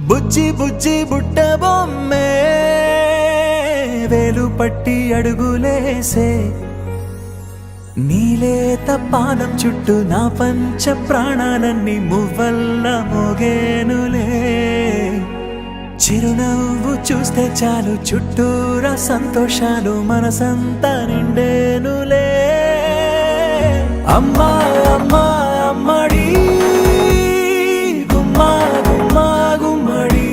బుజ్జి బుజ్జి బుట్ట బొమ్మే వేలు పట్టి అడుగులేసే నీలేత పానం చుట్టూ నా పంచ ప్రాణాలన్నీ మువ్వల్ల మోగేనులే చిరునవ్వు చూస్తే చాలు చుట్టూరా సంతోషాలు మనసంతా నిండేనులే అమ్మా అమ్మా అమ్మడి గుమ్మా గుమ్మా గుమ్మడి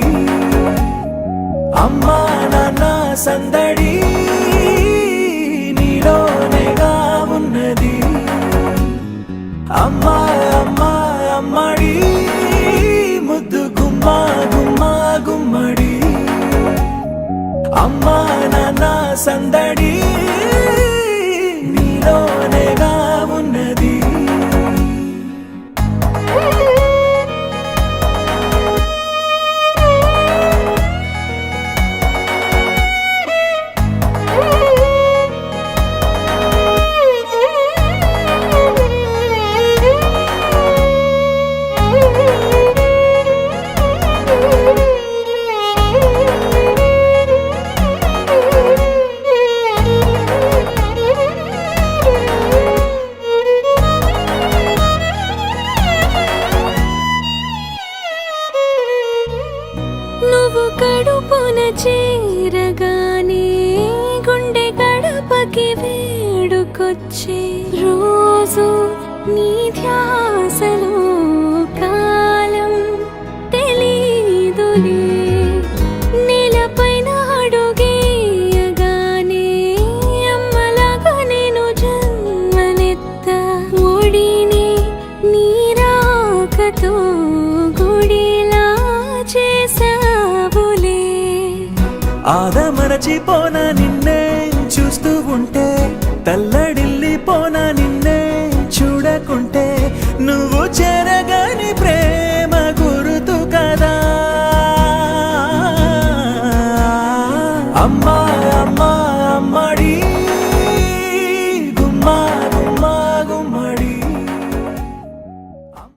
అమ్మా నాన్న సందడి నీలోనేగా ఉన్నది అమ్మా అమ్మా అమ్మడి ముద్దు గుమ్మా గుమ్మా గుమ్మడి అమ్మా నాన్న సందడి నీలోనేగా ఉన్నది నువ్వు కడుపున చేరగానే గుండె గడపకి వేడుకొచ్చే రోజు నీ ధ్యాసలో కాలం తెలీదులే నేలపైన అడుగేయగానే అమ్మలాగా నేను జన్మనెత్త ఒడిని నీ రాకతో గుడిలా చేసావులే ఆదమరచిపోన నిన్నే చూస్తూ ఉంటే తల్ల